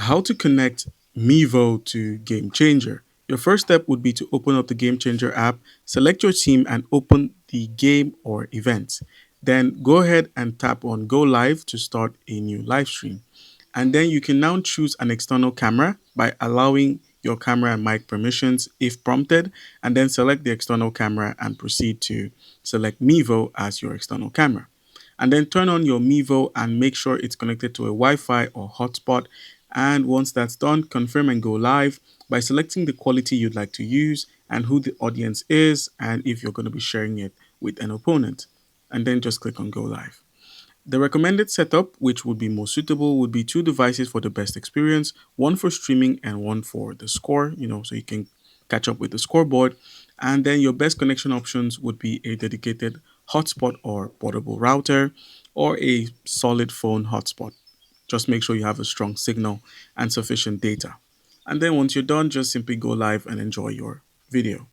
How to connect Mevo to GameChanger. Your first step would be to open up the GameChanger app, select your team, and open the game or event. Then go ahead and tap on Go Live to start a new live stream. And then you can now choose an external camera by allowing your camera and mic permissions if prompted, and then select the external camera and proceed to select Mevo as your external camera. And then turn on your Mevo and make sure it's connected to a Wi-Fi or hotspot. And once that's done, confirm and go live by selecting the quality you'd like to use and who the audience is and if you're going to be sharing it with an opponent. And then just click on go live. The recommended setup, which would be most suitable, would be two devices for the best experience, one for streaming and one for the score, so you can catch up with the scoreboard. And then your best connection options would be a dedicated hotspot or portable router or a solid phone hotspot. Just make sure you have a strong signal and sufficient data. And then once you're done, just simply go live and enjoy your video.